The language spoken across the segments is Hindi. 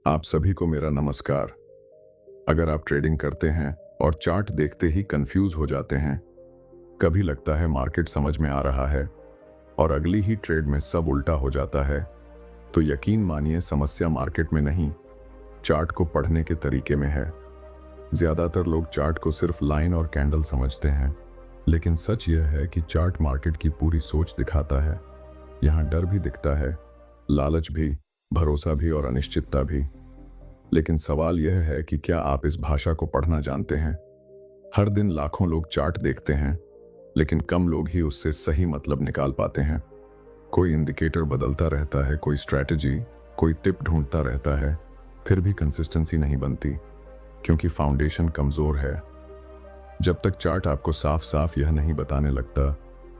आप सभी को मेरा नमस्कार। अगर आप ट्रेडिंग करते हैं और चार्ट देखते ही कंफ्यूज हो जाते हैं, कभी लगता है मार्केट समझ में आ रहा है और अगली ही ट्रेड में सब उल्टा हो जाता है, तो यकीन मानिए समस्या मार्केट में नहीं, चार्ट को पढ़ने के तरीके में है। ज्यादातर लोग चार्ट को सिर्फ लाइन और कैंडल समझते हैं, लेकिन सच यह है कि चार्ट मार्केट की पूरी सोच दिखाता है। यहाँ डर भी दिखता है, लालच भी, भरोसा भी और अनिश्चितता भी। लेकिन सवाल यह है कि क्या आप इस भाषा को पढ़ना जानते हैं? हर दिन लाखों लोग चार्ट देखते हैं, लेकिन कम लोग ही उससे सही मतलब निकाल पाते हैं। कोई इंडिकेटर बदलता रहता है, कोई स्ट्रैटेजी, कोई टिप ढूंढता रहता है, फिर भी कंसिस्टेंसी नहीं बनती, क्योंकि फाउंडेशन कमजोर है। जब तक चार्ट आपको साफ साफ यह नहीं बताने लगता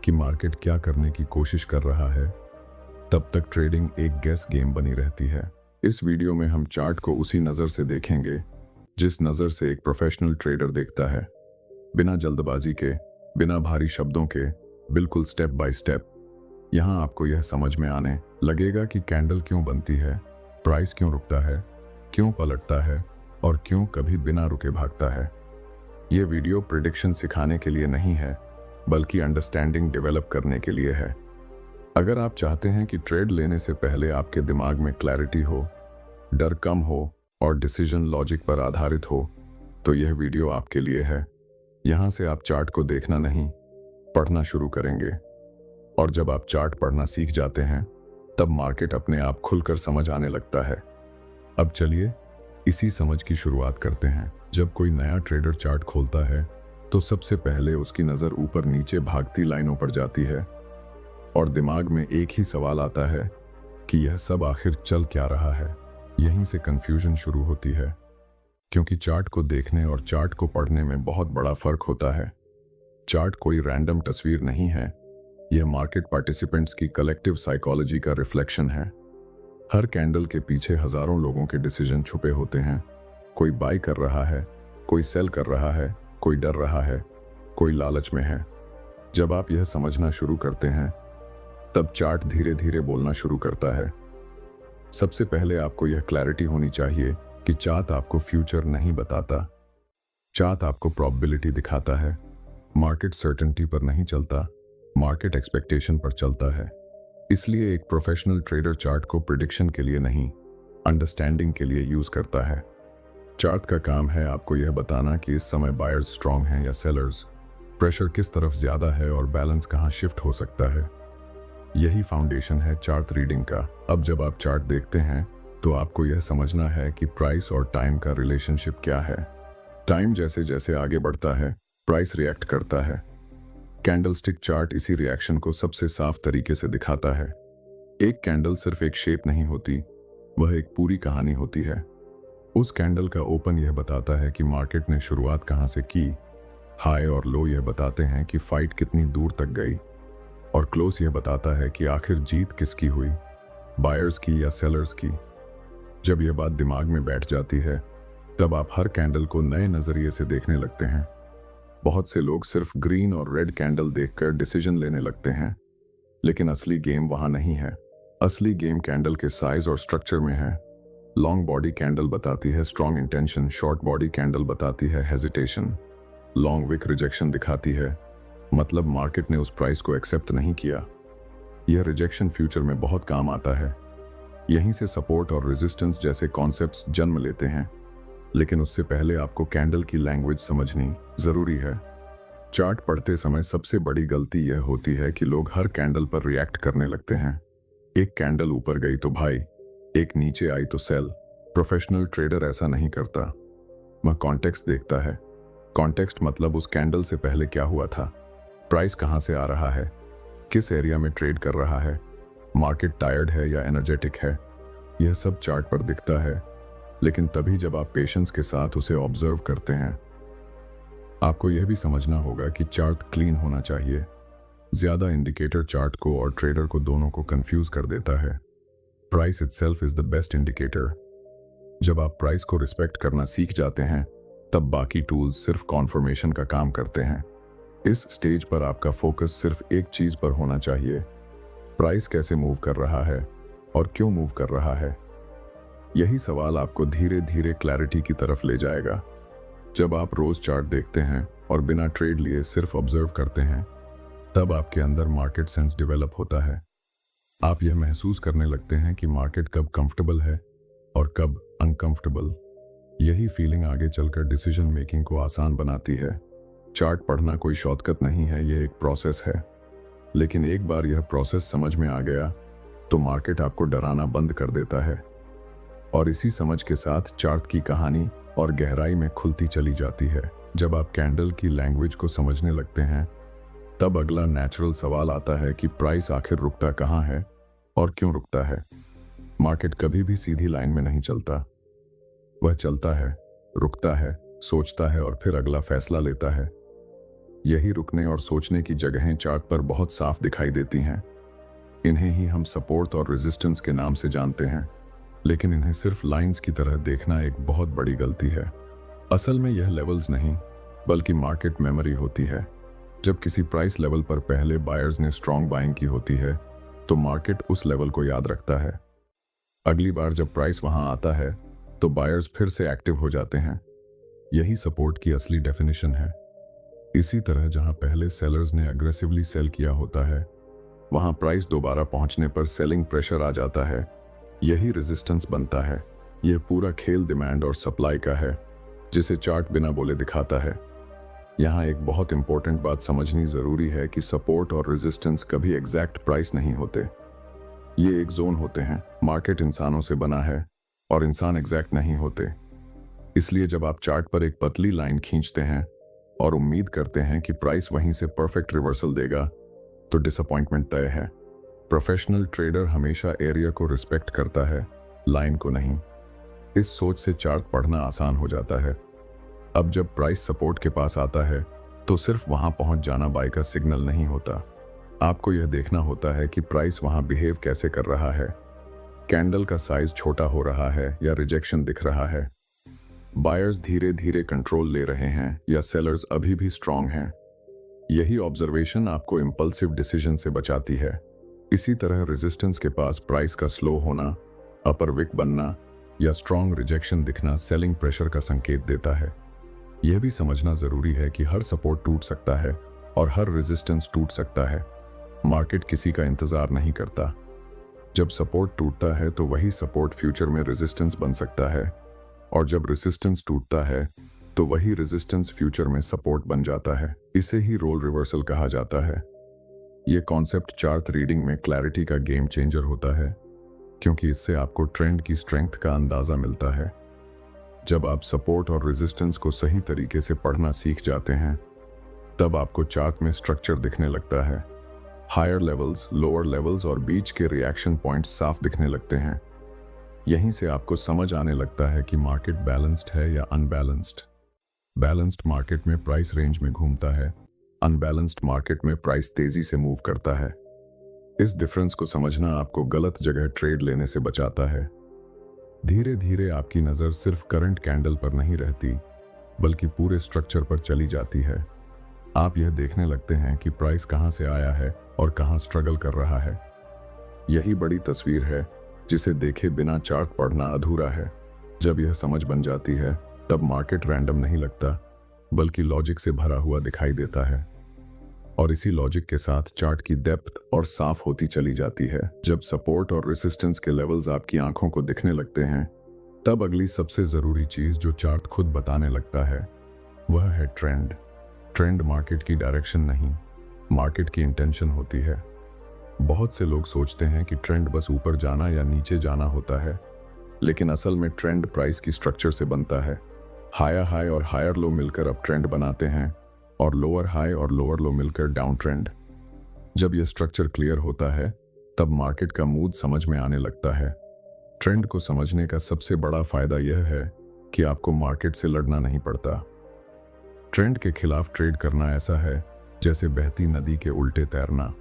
कि मार्केट क्या करने की कोशिश कर रहा है, तब तक ट्रेडिंग एक गैस गेम बनी रहती है। इस वीडियो में हम चार्ट को उसी नज़र से देखेंगे जिस नज़र से एक प्रोफेशनल ट्रेडर देखता है, बिना जल्दबाजी के, बिना भारी शब्दों के, बिल्कुल स्टेप बाय स्टेप। यहाँ आपको यह समझ में आने लगेगा कि कैंडल क्यों बनती है, प्राइस क्यों रुकता है, क्यों पलटता है और क्यों कभी बिना रुके भागता है। ये वीडियो प्रिडिक्शन सिखाने के लिए नहीं है, बल्कि अंडरस्टैंडिंग डेवलप करने के लिए है। अगर आप चाहते हैं कि ट्रेड लेने से पहले आपके दिमाग में क्लैरिटी हो, डर कम हो और डिसीजन लॉजिक पर आधारित हो, तो यह वीडियो आपके लिए है। यहाँ से आप चार्ट को देखना नहीं, पढ़ना शुरू करेंगे। और जब आप चार्ट पढ़ना सीख जाते हैं, तब मार्केट अपने आप खुलकर समझ आने लगता है। अब चलिए इसी समझ की शुरुआत करते हैं। जब कोई नया ट्रेडर चार्ट खोलता है, तो सबसे पहले उसकी नज़र ऊपर नीचे भागती लाइनों पर जाती है और दिमाग में एक ही सवाल आता है कि यह सब आखिर चल क्या रहा है। यहीं से कंफ्यूजन शुरू होती है, क्योंकि चार्ट को देखने और चार्ट को पढ़ने में बहुत बड़ा फर्क होता है। चार्ट कोई रैंडम तस्वीर नहीं है, यह मार्केट पार्टिसिपेंट्स की कलेक्टिव साइकोलॉजी का रिफ्लेक्शन है। हर कैंडल के पीछे हजारों लोगों के डिसीजन छुपे होते हैं। कोई बाय कर रहा है, कोई सेल कर रहा है, कोई डर रहा है, कोई लालच में है। जब आप यह समझना शुरू करते हैं, तब चार्ट धीरे धीरे बोलना शुरू करता है। सबसे पहले आपको यह क्लैरिटी होनी चाहिए कि चार्ट आपको फ्यूचर नहीं बताता, चार्ट आपको प्रोबेबिलिटी दिखाता है। मार्केट सर्टेनिटी पर नहीं चलता, मार्केट एक्सपेक्टेशन पर चलता है। इसलिए एक प्रोफेशनल ट्रेडर चार्ट को प्रिडिक्शन के लिए नहीं, अंडरस्टैंडिंग के लिए यूज करता है। चार्ट का काम है आपको यह बताना कि इस समय बायर्स स्ट्रांग हैं या सेलर्स, प्रेशर किस तरफ ज्यादा है और बैलेंस कहाँ शिफ्ट हो सकता है। यही फाउंडेशन है चार्ट रीडिंग का। अब जब आप चार्ट देखते हैं, तो आपको यह समझना है कि प्राइस और टाइम का रिलेशनशिप क्या है। टाइम जैसे जैसे आगे बढ़ता है, प्राइस रिएक्ट करता है। कैंडलस्टिक चार्ट इसी रिएक्शन को सबसे साफ तरीके से दिखाता है। एक कैंडल सिर्फ एक शेप नहीं होती, वह एक पूरी कहानी होती है। उस कैंडल का ओपन यह बताता है कि मार्केट ने शुरुआत कहां से की, हाई और लो यह बताते हैं कि फाइट कितनी दूर तक गई, और क्लोज यह बताता है कि आखिर जीत किसकी हुई, बायर्स की या सेलर्स की। जब यह बात दिमाग में बैठ जाती है, तब आप हर कैंडल को नए नजरिए से देखने लगते हैं। बहुत से लोग सिर्फ ग्रीन और रेड कैंडल देखकर डिसीजन लेने लगते हैं, लेकिन असली गेम वहां नहीं है। असली गेम कैंडल के साइज और स्ट्रक्चर में है। लॉन्ग बॉडी कैंडल बताती है strong intention, short body candle बताती है हेजिटेशन, लॉन्ग विक रिजेक्शन दिखाती है मतलब मार्केट ने उस प्राइस को एक्सेप्ट नहीं किया। यह रिजेक्शन फ्यूचर में बहुत काम आता है। यहीं से सपोर्ट और रेजिस्टेंस जैसे कॉन्सेप्ट्स जन्म लेते हैं। लेकिन उससे पहले आपको कैंडल की लैंग्वेज समझनी जरूरी है। चार्ट पढ़ते समय सबसे बड़ी गलती यह होती है कि लोग हर कैंडल पर रिएक्ट करने लगते हैं। एक कैंडल ऊपर गई तो भाई, एक नीचे आई तो सेल। प्रोफेशनल ट्रेडर ऐसा नहीं करता, वह कॉन्टेक्स्ट देखता है। कॉन्टेक्स्ट मतलब उस कैंडल से पहले क्या हुआ था, प्राइस कहां से आ रहा है, किस एरिया में ट्रेड कर रहा है, मार्केट टायर्ड है या एनर्जेटिक है। यह सब चार्ट पर दिखता है, लेकिन तभी जब आप पेशेंस के साथ उसे ऑब्जर्व करते हैं। आपको यह भी समझना होगा कि चार्ट क्लीन होना चाहिए। ज्यादा इंडिकेटर चार्ट को और ट्रेडर को दोनों को कंफ्यूज कर देता है। Price itself is the best indicator. जब आप प्राइस को रिस्पेक्ट करना सीख जाते हैं, तब बाकी टूल्स सिर्फ कॉन्फर्मेशन का काम करते हैं। इस स्टेज पर आपका फोकस सिर्फ एक चीज पर होना चाहिए, प्राइस कैसे मूव कर रहा है और क्यों मूव कर रहा है। यही सवाल आपको धीरे धीरे क्लैरिटी की तरफ ले जाएगा। जब आप रोज चार्ट देखते हैं और बिना ट्रेड लिए सिर्फ ऑब्जर्व करते हैं, तब आपके अंदर मार्केट सेंस डेवलप होता है। आप यह महसूस करने लगते हैं कि मार्केट कब कंफर्टेबल है और कब अनकंफर्टेबल। यही फीलिंग आगे चलकर डिसीजन मेकिंग को आसान बनाती है। चार्ट पढ़ना कोई शॉर्टकट नहीं है, यह एक प्रोसेस है। लेकिन एक बार यह प्रोसेस समझ में आ गया तो मार्केट आपको डराना बंद कर देता है, और इसी समझ के साथ चार्ट की कहानी और गहराई में खुलती चली जाती है। जब आप कैंडल की लैंग्वेज को समझने लगते हैं, तब अगला नेचुरल सवाल आता है कि प्राइस आखिर रुकता कहाँ है और क्यों रुकता है। मार्केट कभी भी सीधी लाइन में नहीं चलता। वह चलता है, रुकता है, सोचता है और फिर अगला फैसला लेता है। यही रुकने और सोचने की जगहें चार्ट पर बहुत साफ दिखाई देती हैं। इन्हें ही हम सपोर्ट और रेजिस्टेंस के नाम से जानते हैं, लेकिन इन्हें सिर्फ लाइंस की तरह देखना एक बहुत बड़ी गलती है। असल में यह लेवल्स नहीं, बल्कि मार्केट मेमोरी होती है। जब किसी प्राइस लेवल पर पहले बायर्स ने स्ट्रॉन्ग बाइंग की होती है, तो मार्केट उस लेवल को याद रखता है। अगली बार जब प्राइस वहां आता है, तो बायर्स फिर से एक्टिव हो जाते हैं। यही सपोर्ट की असली डेफिनेशन है। इसी तरह जहां पहले सेलर्स ने अग्रेसिवली सेल किया होता है, वहां प्राइस दोबारा पहुंचने पर सेलिंग प्रेशर आ जाता है। यही रेजिस्टेंस बनता है। यह पूरा खेल डिमांड और सप्लाई का है, जिसे चार्ट बिना बोले दिखाता है। यहाँ एक बहुत इंपॉर्टेंट बात समझनी जरूरी है कि सपोर्ट और रेजिस्टेंस कभी एग्जैक्ट प्राइस नहीं होते। ये एक जोन होते हैं। मार्केट इंसानों से बना है और इंसान एग्जैक्ट नहीं होते। इसलिए जब आप चार्ट पर एक पतली लाइन खींचते हैं और उम्मीद करते हैं कि प्राइस वहीं से परफेक्ट रिवर्सल देगा, तो डिसअपॉइंटमेंट तय है। प्रोफेशनल ट्रेडर हमेशा एरिया को रिस्पेक्ट करता है, लाइन को नहीं। इस सोच से चार्ट पढ़ना आसान हो जाता है। अब जब प्राइस सपोर्ट के पास आता है, तो सिर्फ वहां पहुंच जाना बाय का सिग्नल नहीं होता। आपको यह देखना होता है कि प्राइस वहां बिहेव कैसे कर रहा है। कैंडल का साइज छोटा हो रहा है या रिजेक्शन दिख रहा है। बायर्स धीरे धीरे कंट्रोल ले रहे हैं या सेलर्स अभी भी स्ट्रांग हैं। यही ऑब्जर्वेशन आपको इंपल्सिव डिसीजन से बचाती है। इसी तरह रेजिस्टेंस के पास प्राइस का स्लो होना, अपर विक बनना या स्ट्रांग रिजेक्शन दिखना सेलिंग प्रेशर का संकेत देता है। यह भी समझना जरूरी है कि हर सपोर्ट टूट सकता है और हर रेजिस्टेंस टूट सकता है। मार्केट किसी का इंतजार नहीं करता। जब सपोर्ट टूटता है तो वही सपोर्ट फ्यूचर में रेजिस्टेंस बन सकता है, और जब रेजिस्टेंस टूटता है तो वही रेजिस्टेंस फ्यूचर में सपोर्ट बन जाता है। इसे ही रोल रिवर्सल कहा जाता है। यह कॉन्सेप्ट चार्ट रीडिंग में क्लैरिटी का गेम चेंजर होता है, क्योंकि इससे आपको ट्रेंड की स्ट्रेंथ का अंदाजा मिलता है। जब आप सपोर्ट और रेजिस्टेंस को सही तरीके से पढ़ना सीख जाते हैं, तब आपको चार्ट में स्ट्रक्चर दिखने लगता है। हायर लेवल्स, लोअर लेवल्स और बीच के रिएक्शन पॉइंट्स साफ दिखने लगते हैं। यहीं से आपको समझ आने लगता है कि मार्केट बैलेंस्ड है या अनबैलेंस्ड। बैलेंस्ड मार्केट में प्राइस रेंज में घूमता है, अनबैलेंस्ड मार्केट में प्राइस तेजी से मूव करता है। इस डिफरेंस को समझना आपको गलत जगह ट्रेड लेने से बचाता है। धीरे धीरे आपकी नज़र सिर्फ करंट कैंडल पर नहीं रहती, बल्कि पूरे स्ट्रक्चर पर चली जाती है। आप यह देखने लगते हैं कि प्राइस कहां से आया है और कहां स्ट्रगल कर रहा है। यही बड़ी तस्वीर है, जिसे देखे बिना चार्ट पढ़ना अधूरा है। जब यह समझ बन जाती है, तब मार्केट रैंडम नहीं लगता, बल्कि लॉजिक से भरा हुआ दिखाई देता है। और इसी लॉजिक के साथ चार्ट की डेप्थ और साफ होती चली जाती है। जब सपोर्ट और रेसिस्टेंस के लेवल्स आपकी आंखों को दिखने लगते हैं, तब अगली सबसे जरूरी चीज जो चार्ट खुद बताने लगता है, वह है ट्रेंड। ट्रेंड मार्केट की डायरेक्शन नहीं, मार्केट की इंटेंशन होती है। बहुत से लोग सोचते हैं कि ट्रेंड बस ऊपर जाना या नीचे जाना होता है, लेकिन असल में ट्रेंड प्राइस की स्ट्रक्चर से बनता है। हायर हाई और हायर लो मिलकर अप ट्रेंड बनाते हैं, और लोअर हाई और लोअर लो मिलकर डाउन ट्रेंड। जब यह स्ट्रक्चर क्लियर होता है, तब मार्केट का मूड समझ में आने लगता है। ट्रेंड को समझने का सबसे बड़ा फायदा यह है कि आपको मार्केट से लड़ना नहीं पड़ता। ट्रेंड के खिलाफ ट्रेड करना ऐसा है जैसे बहती नदी के उल्टे तैरना।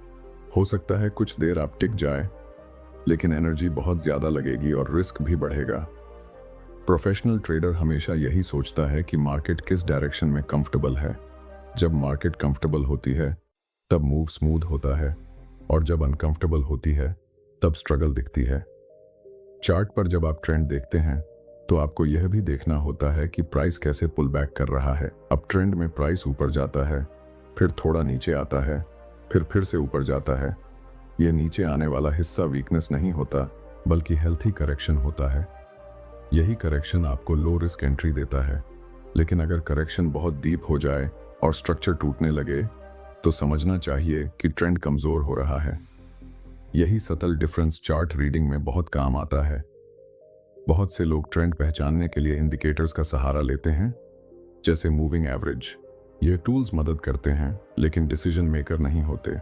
हो सकता है कुछ देर आप टिक जाए, लेकिन एनर्जी बहुत ज्यादा लगेगी और रिस्क भी बढ़ेगा। प्रोफेशनल ट्रेडर हमेशा यही सोचता है कि मार्केट किस डायरेक्शन में कंफर्टेबल है। जब मार्केट कंफर्टेबल होती है, तब मूव स्मूथ होता है, और जब अनकंफर्टेबल होती है, तब स्ट्रगल दिखती है। चार्ट पर जब आप ट्रेंड देखते हैं तो आपको यह भी देखना होता है कि प्राइस कैसे पुल बैक कर रहा है। अब ट्रेंड में प्राइस ऊपर जाता है, फिर थोड़ा नीचे आता है, फिर से ऊपर जाता है। यह नीचे आने वाला हिस्सा वीकनेस नहीं होता, बल्कि हेल्थी करेक्शन होता है। यही करेक्शन आपको लो रिस्क एंट्री देता है। लेकिन अगर करेक्शन बहुत डीप हो जाए और स्ट्रक्चर टूटने लगे तो समझना चाहिए कि ट्रेंड कमजोर हो रहा है। यही सटल डिफरेंस चार्ट रीडिंग में बहुत काम आता है। बहुत से लोग ट्रेंड पहचानने के लिए इंडिकेटर्स का सहारा लेते हैं, जैसे मूविंग एवरेज। ये टूल्स मदद करते हैं, लेकिन डिसीजन मेकर नहीं होते।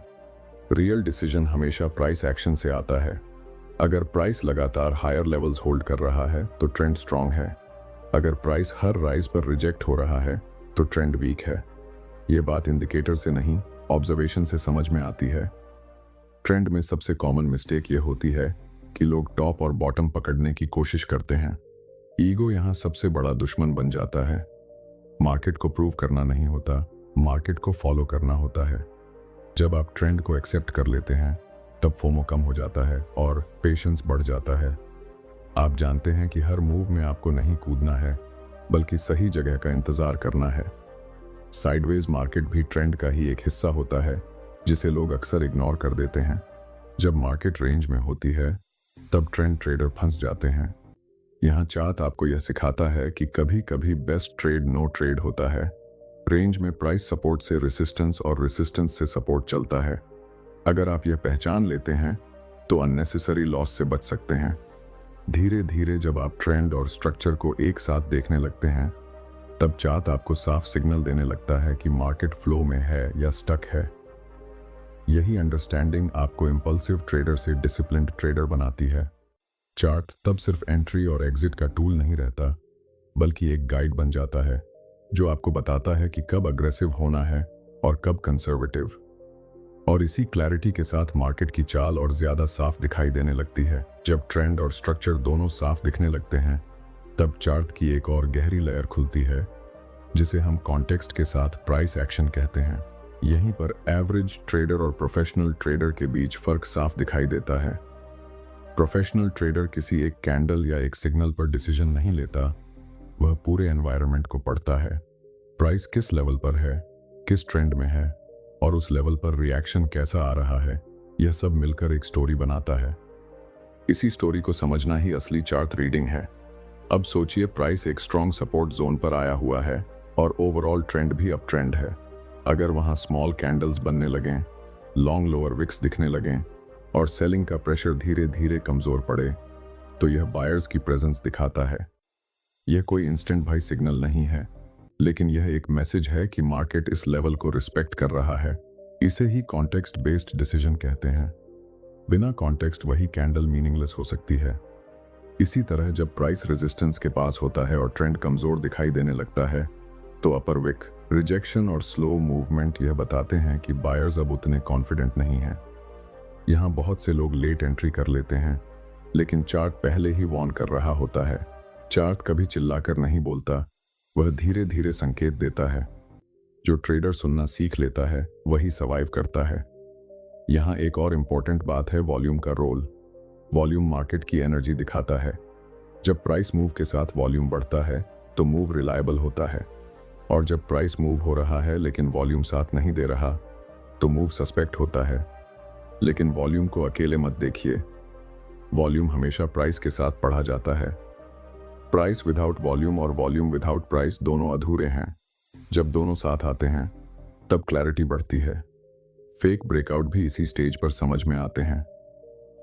रियल डिसीजन हमेशा प्राइस एक्शन से आता है। अगर प्राइस लगातार हायर लेवल्स होल्ड कर रहा है तो ट्रेंड स्ट्रांग है। अगर प्राइस हर राइज पर रिजेक्ट हो रहा है तो ट्रेंड वीक है। ये बात इंडिकेटर से नहीं, ऑब्जर्वेशन से समझ में आती है। ट्रेंड में सबसे कॉमन मिस्टेक ये होती है कि लोग टॉप और बॉटम पकड़ने की कोशिश करते हैं। ईगो यहाँ सबसे बड़ा दुश्मन बन जाता है। मार्केट को प्रूव करना नहीं होता, मार्केट को फॉलो करना होता है। जब आप ट्रेंड को एक्सेप्ट कर लेते हैं तब फोमो कम हो जाता है और पेशेंस बढ़ जाता है। आप जानते हैं कि हर मूव में आपको नहीं कूदना है, बल्कि सही जगह का इंतजार करना है। साइडवेज मार्केट भी ट्रेंड का ही एक हिस्सा होता है, जिसे लोग अक्सर इग्नोर कर देते हैं। जब मार्केट रेंज में होती है तब ट्रेंड ट्रेडर फंस जाते हैं। यहाँ चार्ट आपको यह सिखाता है कि कभी कभी बेस्ट ट्रेड नो ट्रेड होता है। रेंज में प्राइस सपोर्ट से रेसिस्टेंस और रेसिस्टेंस से सपोर्ट चलता है। अगर आप यह पहचान लेते हैं तो अननेसेसरी लॉस से बच सकते हैं। धीरे धीरे जब आप ट्रेंड और स्ट्रक्चर को एक साथ देखने लगते हैं तब चार्ट आपको साफ सिग्नल देने लगता है कि मार्केट फ्लो में है या स्टक है। यही अंडरस्टैंडिंग आपको इंपल्सिव ट्रेडर से डिसिप्लिन्ड ट्रेडर बनाती है। चार्ट तब सिर्फ एंट्री और एग्जिट का टूल नहीं रहता, बल्कि एक गाइड बन जाता है जो आपको बताता है कि कब अग्रेसिव होना है और कब कंजर्वेटिव। और इसी क्लैरिटी के साथ मार्केट की चाल और ज्यादा साफ दिखाई देने लगती है। जब ट्रेंड और स्ट्रक्चर दोनों साफ दिखने लगते हैं तब चार्ट की एक और गहरी लेयर खुलती है, जिसे हम कॉन्टेक्स्ट के साथ प्राइस एक्शन कहते हैं। यहीं पर एवरेज ट्रेडर और प्रोफेशनल ट्रेडर के बीच फर्क साफ दिखाई देता है। प्रोफेशनल ट्रेडर किसी एक कैंडल या एक सिग्नल पर डिसीजन नहीं लेता, वह पूरे एनवायरनमेंट को पढ़ता है। प्राइस किस लेवल पर है, किस ट्रेंड में है और उस लेवल पर रिएक्शन कैसा आ रहा है, यह सब मिलकर एक स्टोरी बनाता है। इसी स्टोरी को समझना ही असली चार्ट रीडिंग है। अब सोचिए, प्राइस एक स्ट्रॉन्ग सपोर्ट जोन पर आया हुआ है और ओवरऑल ट्रेंड भी अप ट्रेंड है। अगर वहां स्मॉल कैंडल्स बनने लगें, लॉन्ग लोअर विक्स दिखने लगें और सेलिंग का प्रेशर धीरे धीरे कमजोर पड़े, तो यह बायर्स की प्रेजेंस दिखाता है। यह कोई इंस्टेंट बाई सिग्नल नहीं है, लेकिन यह एक मैसेज है कि मार्केट इस लेवल को रिस्पेक्ट कर रहा है। इसे ही कॉन्टेक्स्ट बेस्ड डिसीजन कहते हैं। बिना कॉन्टेक्स्ट वही कैंडल मीनिंगलेस हो सकती है। इसी तरह जब प्राइस रेजिस्टेंस के पास होता है और ट्रेंड कमजोर दिखाई देने लगता है तो अपर विक, रिजेक्शन और स्लो मूवमेंट यह बताते हैं कि बायर्स अब उतने कॉन्फिडेंट नहीं हैं। यहाँ बहुत से लोग लेट एंट्री कर लेते हैं, लेकिन चार्ट पहले ही वार्न कर रहा होता है। चार्ट कभी चिल्लाकर नहीं बोलता, वह धीरे धीरे संकेत देता है। जो ट्रेडर सुनना सीख लेता है वही सर्वाइव करता है। यहाँ एक और इम्पोर्टेंट बात है वॉल्यूम का रोल। वॉल्यूम मार्केट की एनर्जी दिखाता है। जब प्राइस मूव के साथ वॉल्यूम बढ़ता है तो मूव रिलायबल होता है, और जब प्राइस मूव हो रहा है लेकिन वॉल्यूम साथ नहीं दे रहा तो मूव सस्पेक्ट होता है। लेकिन वॉल्यूम को अकेले मत देखिए। वॉल्यूम हमेशा प्राइस के साथ पढ़ा जाता है। प्राइस विदाउट वॉल्यूम और वॉल्यूम विदाउट प्राइस दोनों अधूरे हैं। जब दोनों साथ आते हैं तब क्लैरिटी बढ़ती है। फेक ब्रेकआउट भी इसी स्टेज पर समझ में आते हैं।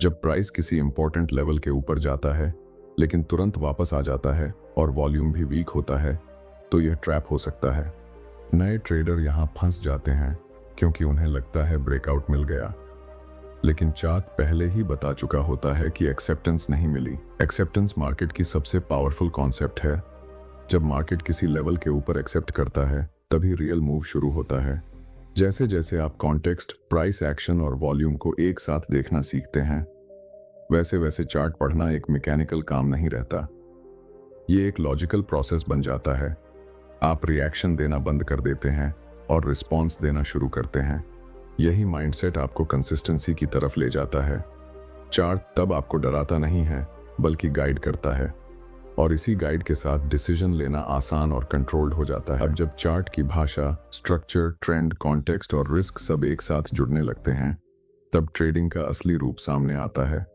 जब प्राइस किसी इंपॉर्टेंट लेवल के ऊपर जाता है लेकिन तुरंत वापस आ जाता है और वॉल्यूम भी वीक होता है, तो यह ट्रैप हो सकता है। नए ट्रेडर यहाँ फंस जाते हैं क्योंकि उन्हें लगता है ब्रेकआउट मिल गया, लेकिन चार्ट पहले ही बता चुका होता है कि एक्सेप्टेंस नहीं मिली। एक्सेप्टेंस मार्केट की सबसे पावरफुल कॉन्सेप्ट है। जब मार्केट किसी लेवल के ऊपर एक्सेप्ट करता है तभी रियल मूव शुरू होता है। जैसे जैसे आप कॉन्टेक्स्ट, प्राइस एक्शन और वॉल्यूम को एक साथ देखना सीखते हैं, वैसे वैसे चार्ट पढ़ना एक मैकेनिकल काम नहीं रहता। ये एक लॉजिकल प्रोसेस बन जाता है। आप रिएक्शन देना बंद कर देते हैं और रिस्पॉन्स देना शुरू करते हैं। यही माइंडसेट आपको कंसिस्टेंसी की तरफ ले जाता है। चार्ट तब आपको डराता नहीं है, बल्कि गाइड करता है, और इसी गाइड के साथ डिसीजन लेना आसान और कंट्रोल्ड हो जाता है। अब जब चार्ट की भाषा, स्ट्रक्चर, ट्रेंड, कॉन्टेक्स्ट और रिस्क सब एक साथ जुड़ने लगते हैं, तब ट्रेडिंग का असली रूप सामने आता है।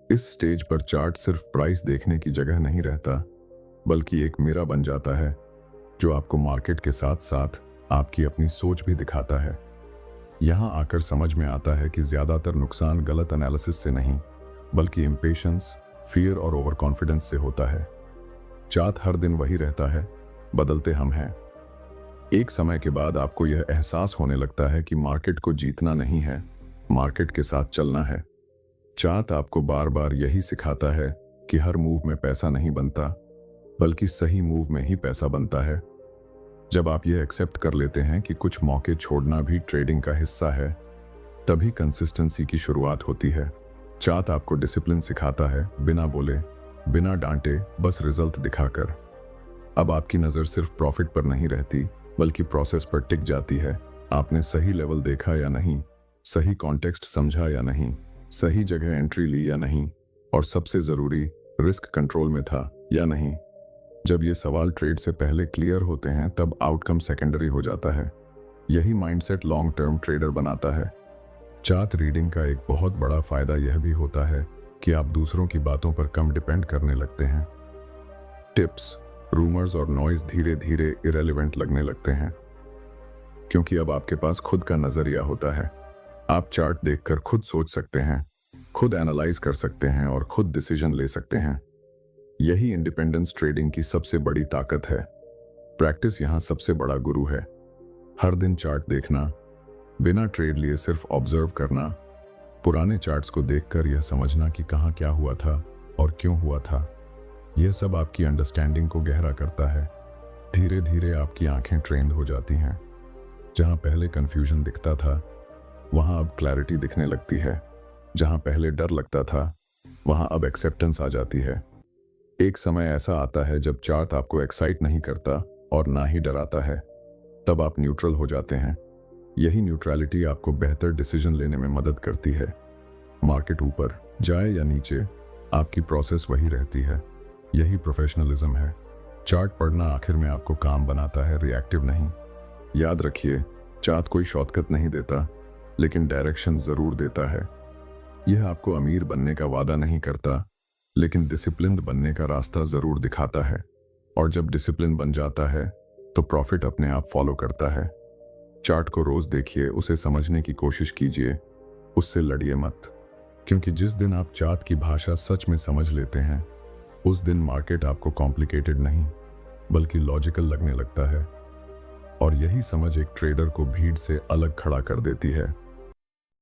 इस स्टेज पर चार्ट सिर्फ प्राइस देखने की जगह नहीं रहता, बल्कि एक मिरर बन जाता है जो आपको मार्केट के साथ साथ आपकी अपनी सोच भी दिखाता है। यहाँ आकर समझ में आता है कि ज्यादातर नुकसान गलत एनालिसिस से नहीं, बल्कि इम्पेशंस, फियर और ओवर कॉन्फिडेंस से होता है। चार्ट हर दिन वही रहता है, बदलते हम हैं। एक समय के बाद आपको यह एहसास होने लगता है कि मार्केट को जीतना नहीं है, मार्केट के साथ चलना है। चार्ट आपको बार बार यही सिखाता है कि हर मूव में पैसा नहीं बनता, बल्कि सही मूव में ही पैसा बनता है। जब आप यह एक्सेप्ट कर लेते हैं कि कुछ मौके छोड़ना भी ट्रेडिंग का हिस्सा है, तभी कंसिस्टेंसी की शुरुआत होती है। चार्ट आपको डिसिप्लिन सिखाता है, बिना बोले, बिना डांटे, बस रिजल्ट दिखाकर। अब आपकी नज़र सिर्फ प्रॉफिट पर नहीं रहती, बल्कि प्रोसेस पर टिक जाती है। आपने सही लेवल देखा या नहीं, सही कॉन्टेक्स्ट समझा या नहीं, सही जगह एंट्री ली या नहीं, और सबसे ज़रूरी, रिस्क कंट्रोल में था या नहीं। जब ये सवाल ट्रेड से पहले क्लियर होते हैं, तब आउटकम सेकेंडरी हो जाता है। यही माइंडसेट लॉन्ग टर्म ट्रेडर बनाता है। चार्ट रीडिंग का एक बहुत बड़ा फायदा यह भी होता है कि आप दूसरों की बातों पर कम डिपेंड करने लगते हैं। टिप्स, रूमर्स और नॉइज धीरे धीरे इरेलीवेंट लगने लगते हैं, क्योंकि अब आपके पास खुद का नजरिया होता है। आप चार्ट देखकर खुद सोच सकते हैं, खुद एनालाइज कर सकते हैं और खुद डिसीजन ले सकते हैं। यही इंडिपेंडेंस ट्रेडिंग की सबसे बड़ी ताकत है। प्रैक्टिस यहाँ सबसे बड़ा गुरु है। हर दिन चार्ट देखना, बिना ट्रेड लिए सिर्फ ऑब्जर्व करना, पुराने चार्ट्स को देखकर यह समझना कि कहाँ क्या हुआ था और क्यों हुआ था, यह सब आपकी अंडरस्टैंडिंग को गहरा करता है। धीरे धीरे आपकी आंखें ट्रेंड हो जाती हैं। जहाँ पहले कंफ्यूजन दिखता था, वहाँ अब क्लैरिटी दिखने लगती है। जहाँ पहले डर लगता था, वहाँ अब एक्सेप्टेंस आ जाती है। एक समय ऐसा आता है जब चार्ट आपको एक्साइट नहीं करता और ना ही डराता है। तब आप न्यूट्रल हो जाते हैं। यही न्यूट्रलिटी आपको बेहतर डिसीजन लेने में मदद करती है। मार्केट ऊपर जाए या नीचे, आपकी प्रोसेस वही रहती है। यही प्रोफेशनलिज्म है। चार्ट पढ़ना आखिर में आपको काम बनाता है, रिएक्टिव नहीं। याद रखिए, चार्ट कोई शॉर्टकट नहीं देता, लेकिन डायरेक्शन जरूर देता है। यह आपको अमीर बनने का वादा नहीं करता, लेकिन डिसिप्लिन्ड बनने का रास्ता जरूर दिखाता है। और जब डिसिप्लिन बन जाता है, तो प्रॉफिट अपने आप फॉलो करता है। चार्ट को रोज देखिए, उसे समझने की कोशिश कीजिए, उससे लड़िए मत। क्योंकि जिस दिन आप चार्ट की भाषा सच में समझ लेते हैं, उस दिन मार्केट आपको कॉम्प्लिकेटेड नहीं, बल्कि लॉजिकल लगने लगता है। और यही समझ एक ट्रेडर को भीड़ से अलग खड़ा कर देती है।